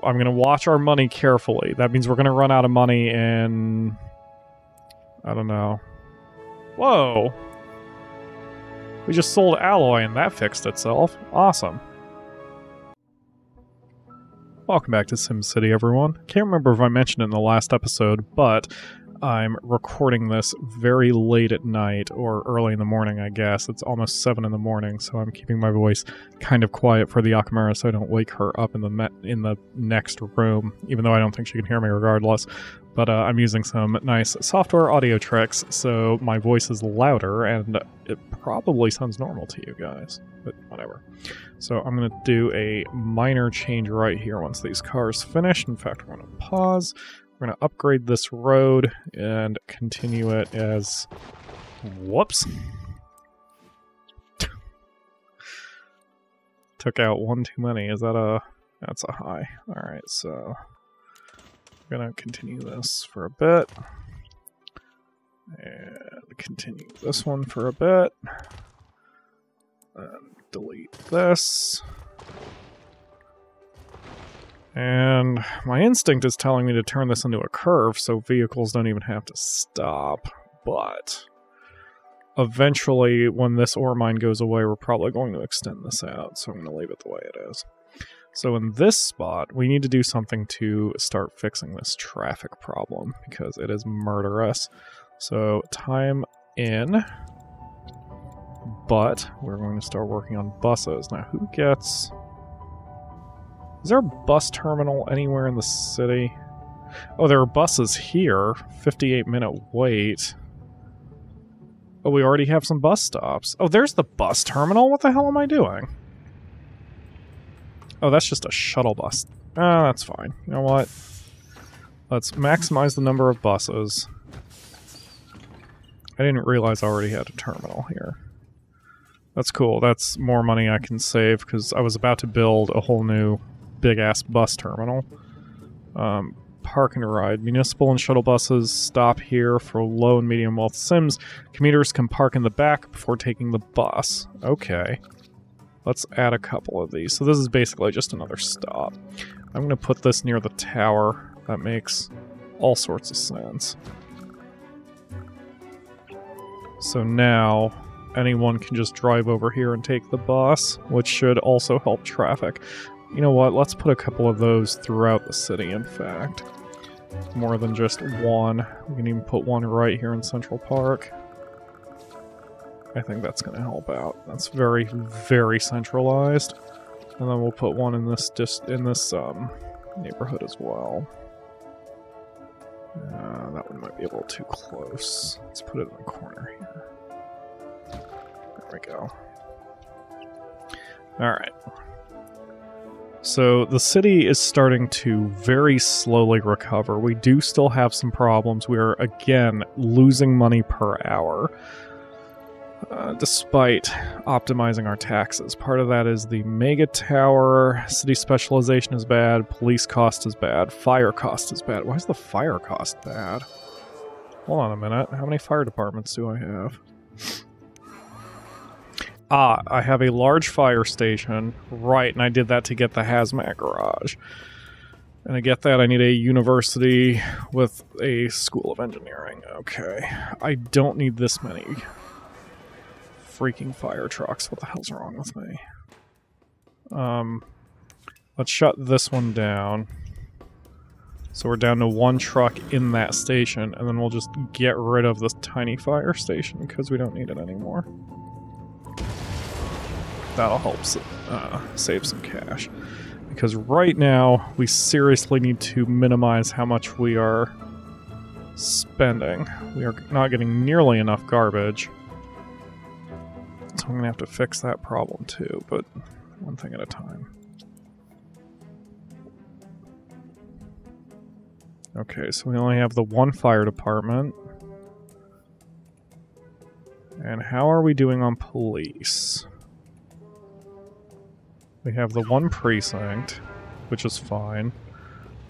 I'm going to watch our money carefully. That means we're going to run out of money in... I don't know. Whoa! We just sold alloy and that fixed itself. Awesome. Welcome back to SimCity, everyone. Can't remember if I mentioned it in the last episode, but I'm recording this very late at night, or early in the morning, I guess. It's almost 7 in the morning, so I'm keeping my voice kind of quiet for the Akamara so I don't wake her up in the next room, even though I don't think she can hear me regardless. But I'm using some nice software audio tricks, so my voice is louder, and it probably sounds normal to you guys, but whatever. So I'm going to do a minor change right here once these cars finish. In fact, we're going to pause. We're going to upgrade this road and continue it as... Whoops. Took out one too many. Is that a... That's a high. Alright, so... I'm going to continue this for a bit. And continue this one for a bit. And delete this. And my instinct is telling me to turn this into a curve so vehicles don't even have to stop. But eventually, when this ore mine goes away, we're probably going to extend this out. So I'm going to leave it the way it is. So in this spot, we need to do something to start fixing this traffic problem because it is murderous. So time in, but we're going to start working on buses. Now who gets... Is there a bus terminal anywhere in the city? Oh, there are buses here. 58-minute wait. Oh, we already have some bus stops. Oh, there's the bus terminal? What the hell am I doing? Oh, that's just a shuttle bus. Ah, that's fine. You know what? Let's maximize the number of buses. I didn't realize I already had a terminal here. That's cool. That's more money I can save, because I was about to build a whole new big-ass bus terminal. Park and ride. Municipal and shuttle buses stop here for low and medium wealth Sims. Commuters can park in the back before taking the bus. Okay. Let's add a couple of these. So this is basically just another stop. I'm going to put this near the tower. That makes all sorts of sense. So now anyone can just drive over here and take the bus, which should also help traffic. You know what? Let's put a couple of those throughout the city, in fact. More than just one. We can even put one right here in Central Park. I think that's going to help out. That's very, very centralized. And then we'll put one in this neighborhood as well. That one might be a little too close. Let's put it in the corner here. There we go. Alright. So the city is starting to very slowly recover. We do still have some problems. We are, again, losing money per hour. Despite optimizing our taxes. Part of that is the mega tower, city specialization is bad, police cost is bad, fire cost is bad. Why is the fire cost bad? Hold on a minute. How many fire departments do I have? Ah, I have a large fire station. Right, and I did that to get the hazmat garage. And to get that, I need a university with a school of engineering. Okay. I don't need this many freaking fire trucks. What the hell's wrong with me? Let's shut this one down. So we're down to one truck in that station, and then we'll just get rid of this tiny fire station because we don't need it anymore. That'll help save some cash. Because right now, we seriously need to minimize how much we are spending. We are not getting nearly enough garbage. So I'm going to have to fix that problem too, but one thing at a time. Okay, so we only have the one fire department. And how are we doing on police? We have the one precinct, which is fine.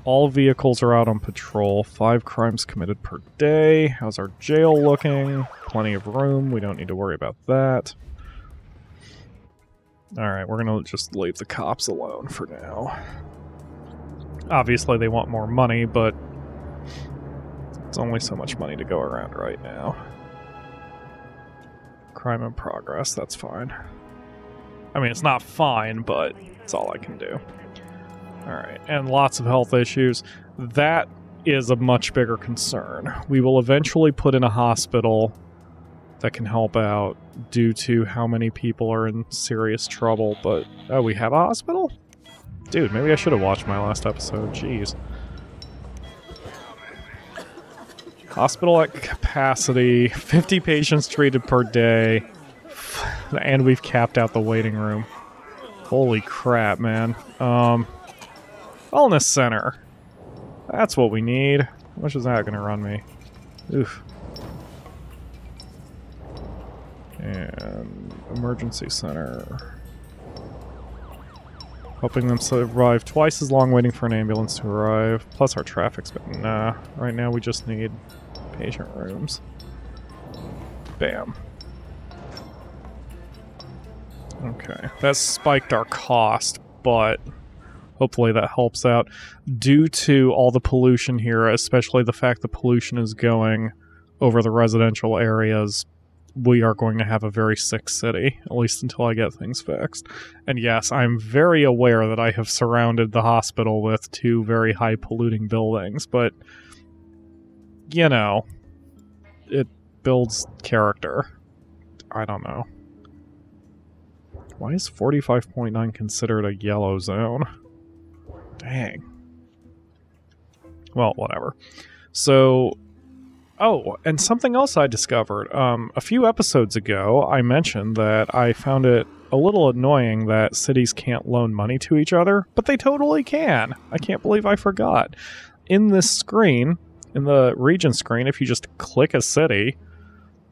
All vehicles are out on patrol. 5 crimes committed per day. How's our jail looking? Plenty of room. We don't need to worry about that. Alright, we're gonna just leave the cops alone for now. Obviously, they want more money, but it's only so much money to go around right now. Crime in progress, that's fine. I mean, it's not fine, but it's all I can do. Alright, and lots of health issues. That is a much bigger concern. We will eventually put in a hospital that can help out due to how many people are in serious trouble, but... Oh, we have a hospital? Dude, maybe I should have watched my last episode. Jeez. Hospital at capacity, 50 patients treated per day, and we've capped out the waiting room. Holy crap, man. Wellness center. That's what we need. How much is that gonna run me? Oof. And emergency center. Helping them survive twice as long waiting for an ambulance to arrive. Plus our traffic's been... Nah, right now we just need patient rooms. Bam. Okay, that spiked our cost, but hopefully that helps out. Due to all the pollution here, especially the fact that pollution is going over the residential areas, we are going to have a very sick city, at least until I get things fixed. And yes, I'm very aware that I have surrounded the hospital with 2 very high polluting buildings, but, you know, it builds character. I don't know. Why is 45.9 considered a yellow zone? Dang. Well, whatever. So... Oh, and something else I discovered. A few episodes ago, I mentioned that I found it a little annoying that cities can't loan money to each other, but they totally can. I can't believe I forgot. In this screen, in the region screen, if you just click a city,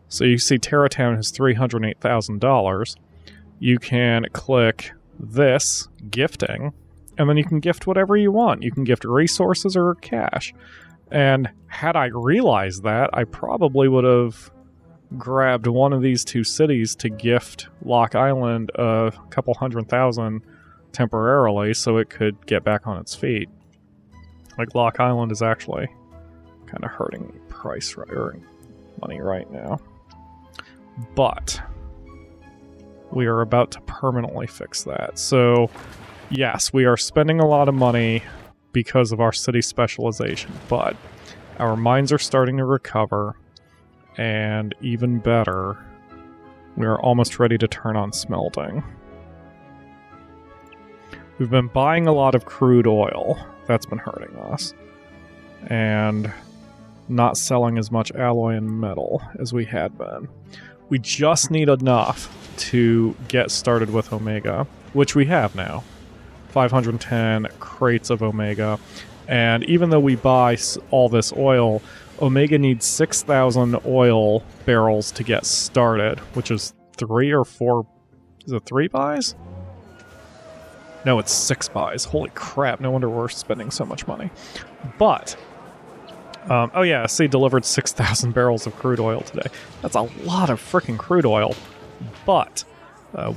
so you see Terratown has $308,000, you can click this, gifting, and then you can gift whatever you want. You can gift resources or cash. And had I realized that, I probably would have grabbed one of these 2 cities to gift Lock Island a couple $100,000 temporarily so it could get back on its feet. Like, Lock Island is actually kind of hurting price or money right now. But we are about to permanently fix that. So, yes, we are spending a lot of money because of our city specialization, but our mines are starting to recover, and even better, we are almost ready to turn on smelting. We've been buying a lot of crude oil. That's been hurting us. And not selling as much alloy and metal as we had been. We just need enough to get started with Omega, which we have now. 510 crates of Omega, and even though we buy all this oil, Omega needs 6,000 oil barrels to get started, which is 3 or 4... Is it 3 buys? No, it's 6 buys. Holy crap, no wonder we're spending so much money. But, oh yeah, see, delivered 6,000 barrels of crude oil today. That's a lot of freaking crude oil, but...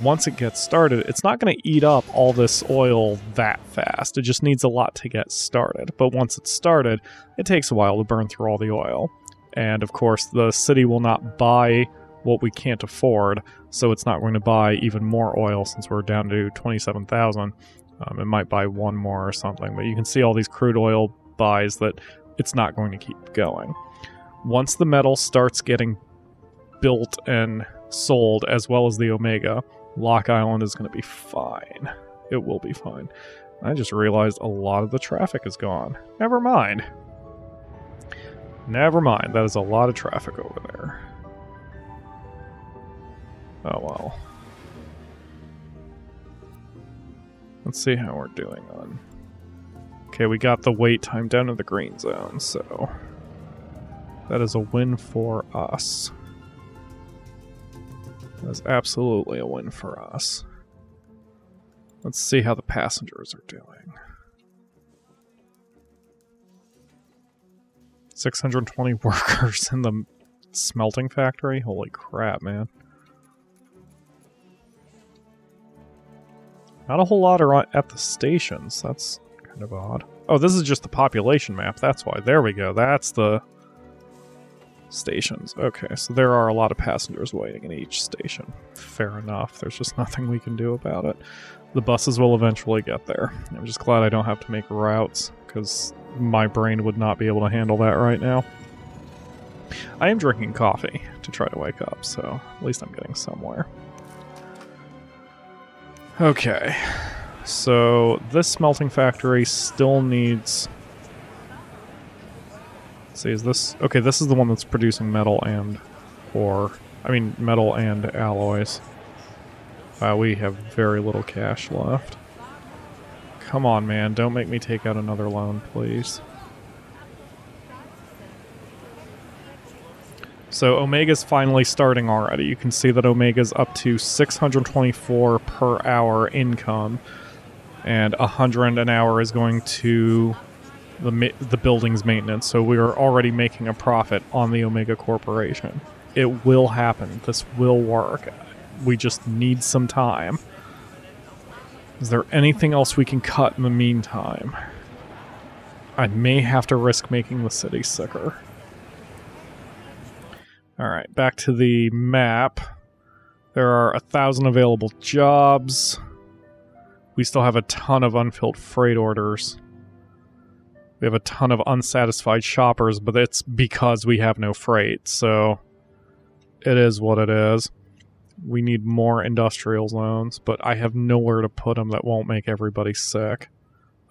once it gets started, it's not going to eat up all this oil that fast. It just needs a lot to get started. But once it's started, it takes a while to burn through all the oil. And of course, the city will not buy what we can't afford, so it's not going to buy even more oil since we're down to 27,000. It might buy 1 more or something, but you can see all these crude oil buys that it's not going to keep going. Once the metal starts getting built and sold, as well as the Omega, Lock Island is going to be fine. It will be fine. I just realized a lot of the traffic is gone. Never mind. Never mind. That is a lot of traffic over there. Oh well. Let's see how we're doing on... Okay, we got the wait time down to the green zone, so... that is a win for us. That's absolutely a win for us. Let's see how the passengers are doing. 620 workers in the smelting factory? Holy crap, man. Not a whole lot are at the stations. That's kind of odd. Oh, this is just the population map. That's why. There we go. That's the stations. Okay, so there are a lot of passengers waiting in each station. Fair enough. There's just nothing we can do about it. The buses will eventually get there. I'm just glad I don't have to make routes, because my brain would not be able to handle that right now. I am drinking coffee to try to wake up, so at least I'm getting somewhere. Okay, so this smelting factory still needs... Let's see, is this... Okay, this is the one that's producing metal and ore. I mean, metal and alloys. Wow, we have very little cash left. Come on, man, don't make me take out another loan, please. So Omega's finally starting already. You can see that Omega's up to 624 per hour income, and 100 an hour is going to the building's maintenance. So we are already making a profit on the Omega Corporation. It will happen. This will work. We just need some time. Is there anything else we can cut in the meantime? I may have to risk making the city sicker. Alright, back to the map. There are 1,000 available jobs. We still have a ton of unfilled freight orders. We have a ton of unsatisfied shoppers, but it's because we have no freight, so it is what it is. We need more industrial zones, but I have nowhere to put them that won't make everybody sick.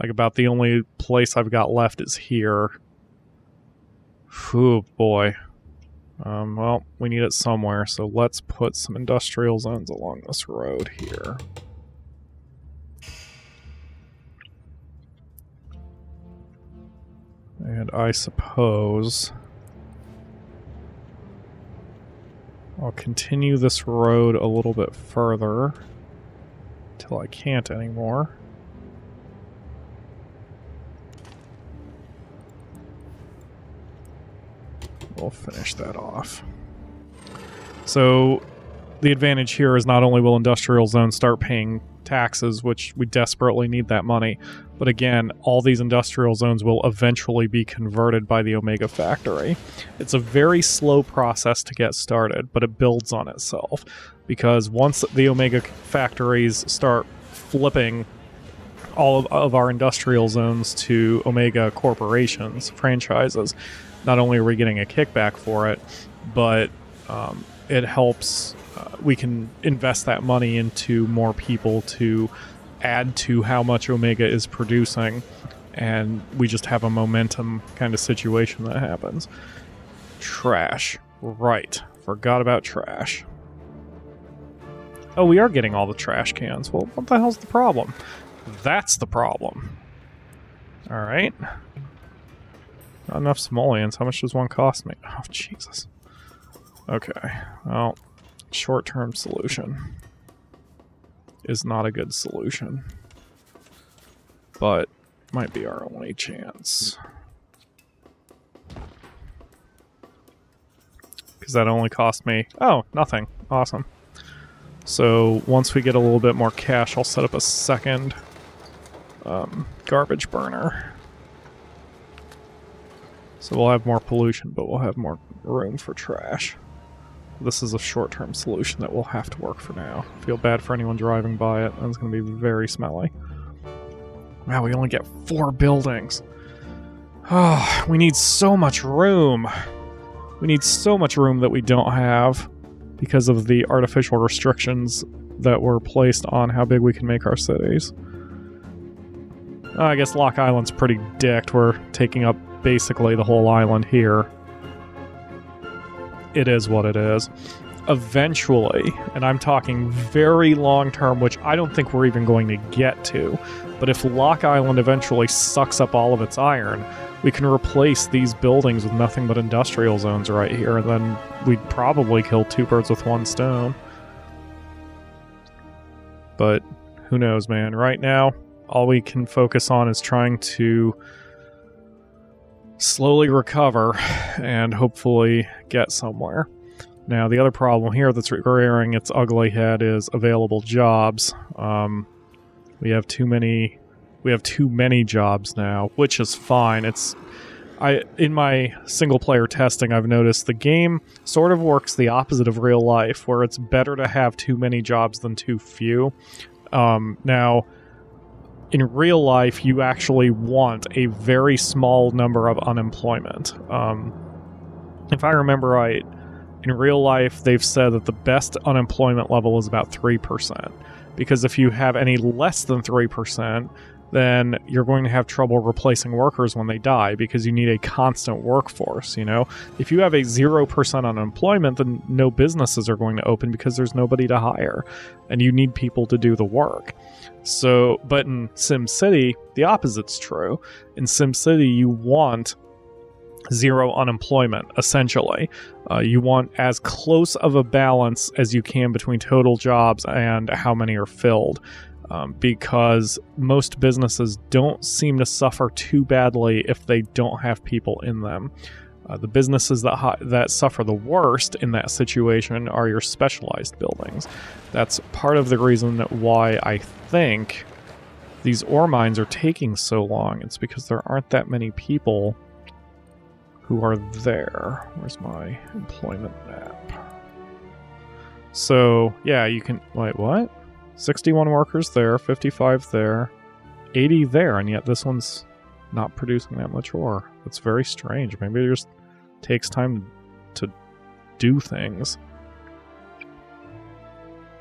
Like, about the only place I've got left is here. Whew, boy. Well, we need it somewhere, so let's put some industrial zones along this road here. And I suppose I'll continue this road a little bit further till I can't anymore. We'll finish that off. So the advantage here is not only will industrial zones start paying taxes, which we desperately need that money, but again, all these industrial zones will eventually be converted by the Omega factory. It's a very slow process to get started, but it builds on itself, because once the Omega factories start flipping all of our industrial zones to Omega corporations, franchises, not only are we getting a kickback for it, but it helps. We can invest that money into more people to add to how much Omega is producing, and we just have a momentum kind of situation that happens. Trash. Right. Forgot about trash. Oh, we are getting all the trash cans. Well, what the hell's the problem? That's the problem. Alright. Not enough simoleons. How much does one cost me? Oh, Jesus. Okay. Well, short-term solution is not a good solution, but might be our only chance. Because that only cost me... Oh, nothing. Awesome. So once we get a little bit more cash, I'll set up a second garbage burner. So we'll have more pollution, but we'll have more room for trash. This is a short-term solution that will have to work for now. Feel bad for anyone driving by it. It's going to be very smelly. Wow, we only get 4 buildings. Oh, we need so much room. We need so much room that we don't have because of the artificial restrictions that were placed on how big we can make our cities. I guess Lock Island's pretty dicked. We're taking up basically the whole island here. It is what it is. Eventually, and I'm talking very long term, which I don't think we're even going to get to, but if Lock Island eventually sucks up all of its iron, we can replace these buildings with nothing but industrial zones right here, and then we'd probably kill 2 birds with 1 stone. But who knows, man. Right now, all we can focus on is trying to slowly recover and hopefully get somewhere. Now, the other problem here that's rearing its ugly head is available jobs. We have too many we have too many jobs now, which is fine. In my single-player testing, I've noticed the game sort of works the opposite of real life, where it's better to have too many jobs than too few. Now, in real life, you actually want a very small number of unemployment. If I remember right, in real life, they've said that the best unemployment level is about 3%. Because if you have any less than 3%, then you're going to have trouble replacing workers when they die, because you need a constant workforce, you know? If you have a 0% unemployment, then no businesses are going to open because there's nobody to hire, and you need people to do the work. So, but in SimCity, the opposite's true. In SimCity, you want zero unemployment, essentially. You want as close of a balance as you can between total jobs and how many are filled. Because most businesses don't seem to suffer too badly if they don't have people in them. The businesses that suffer the worst in that situation are your specialized buildings. That's part of the reason why I think these ore mines are taking so long. It's because there aren't that many people who are there. Where's my employment map? So, yeah, you can... Wait, what? 61 workers there, 55 there, 80 there, and yet this one's not producing that much ore. That's very strange. Maybe it just takes time to do things.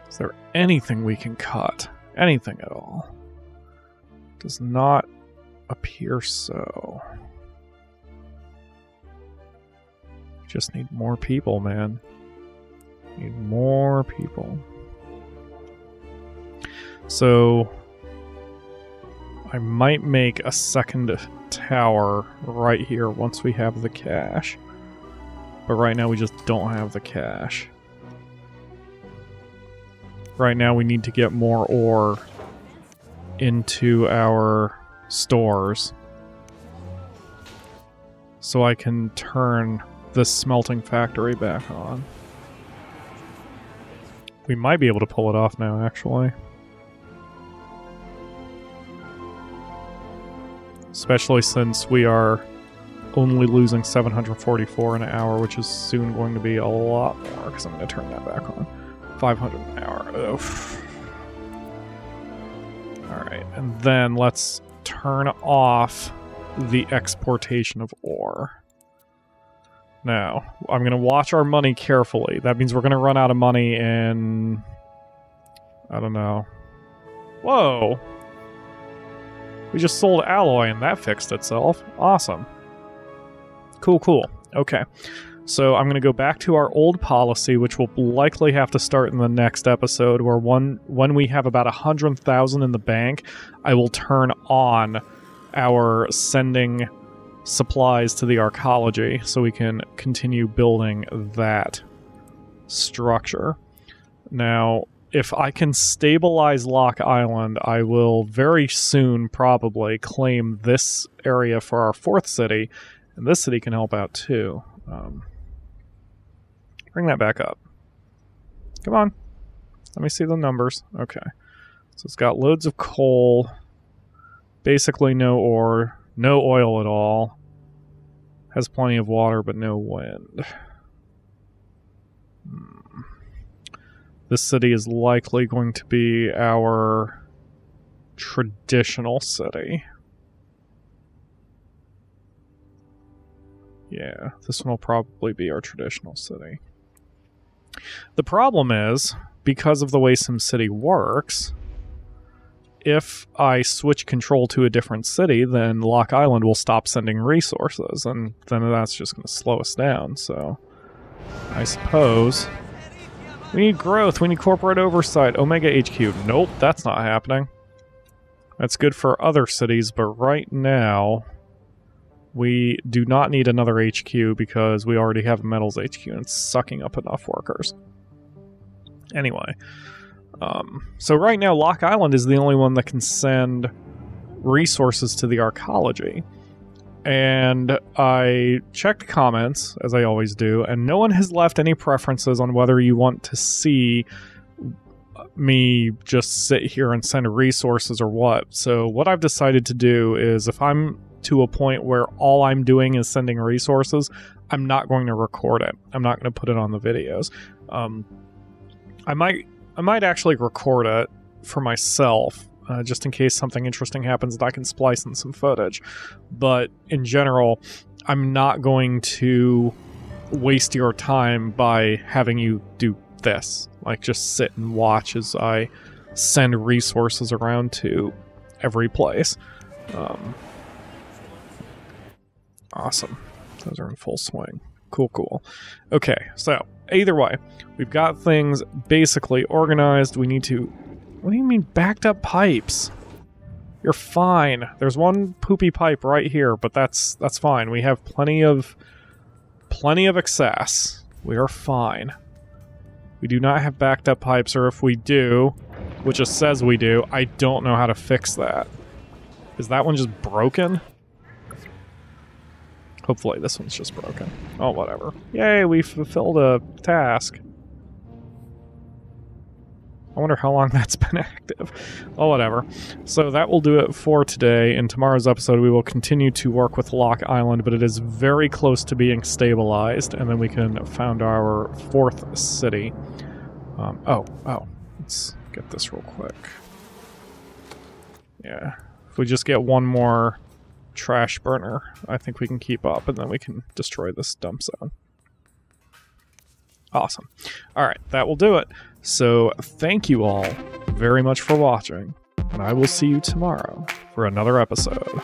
Is there anything we can cut? Anything at all? Does not appear so. Just need more people, man. Need more people. So, I might make a second tower right here once we have the cash. But right now we just don't have the cash. Right now we need to get more ore into our stores so I can turn this smelting factory back on. We might be able to pull it off now, actually. Especially since we are only losing 744 an hour, which is soon going to be a lot more, because I'm going to turn that back on. 500 an hour. Oof. Alright, and then let's turn off the exportation of ore. Now, I'm going to watch our money carefully. That means we're going to run out of money in... I don't know. Whoa! We just sold alloy and that fixed itself. Awesome. Cool, cool. Okay. So I'm going to go back to our old policy, which will likely have to start in the next episode, where when we have about 100,000 in the bank, I will turn on our sending supplies to the arcology so we can continue building that structure. Now, if I can stabilize Lock Island, I will very soon probably claim this area for our fourth city, and this city can help out too. Bring that back up. Come on. Let me see the numbers. Okay. So it's got loads of coal, basically no ore, no oil at all, has plenty of water but no wind. This city is likely going to be our traditional city. Yeah, this one will probably be our traditional city. The problem is, because of the way SimCity works, if I switch control to a different city, then Lock Island will stop sending resources, and then that's just going to slow us down, so I suppose... We need growth, we need corporate oversight, Omega HQ. Nope, that's not happening. That's good for other cities, but right now, we do not need another HQ because we already have a metals HQ and it's sucking up enough workers. Anyway, so right now Lock Island is the only one that can send resources to the arcology. And I checked comments, as I always do, and no one has left any preferences on whether you want to see me just sit here and send resources or what. So what I've decided to do is, if I'm to a point where all I'm doing is sending resources, I'm not going to record it. I'm not going to put it on the videos. I might actually record it for myself, just in case something interesting happens that I can splice in some footage. But in general, I'm not going to waste your time by having you do this. Like, just sit and watch as I send resources around to every place. Awesome. Those are in full swing. Cool. Okay, so either way, we've got things basically organized. We need to... What do you mean backed up pipes? You're fine. There's one poopy pipe right here, but that's fine. We have plenty of excess. We are fine. We do not have backed up pipes, or if we do, which it says we do, I don't know how to fix that. Is that one just broken? Hopefully this one's just broken. Oh, whatever. Yay, we fulfilled a task. I wonder how long that's been active. Oh, whatever. So that will do it for today. In tomorrow's episode, we will continue to work with Lock Island, but it is very close to being stabilized, and then we can found our 4th city. Oh. Let's get this real quick. Yeah. If we just get one more trash burner, I think we can keep up, and then we can destroy this dump zone. Awesome. Alright, that will do it. So, thank you all very much for watching, and I will see you tomorrow for another episode.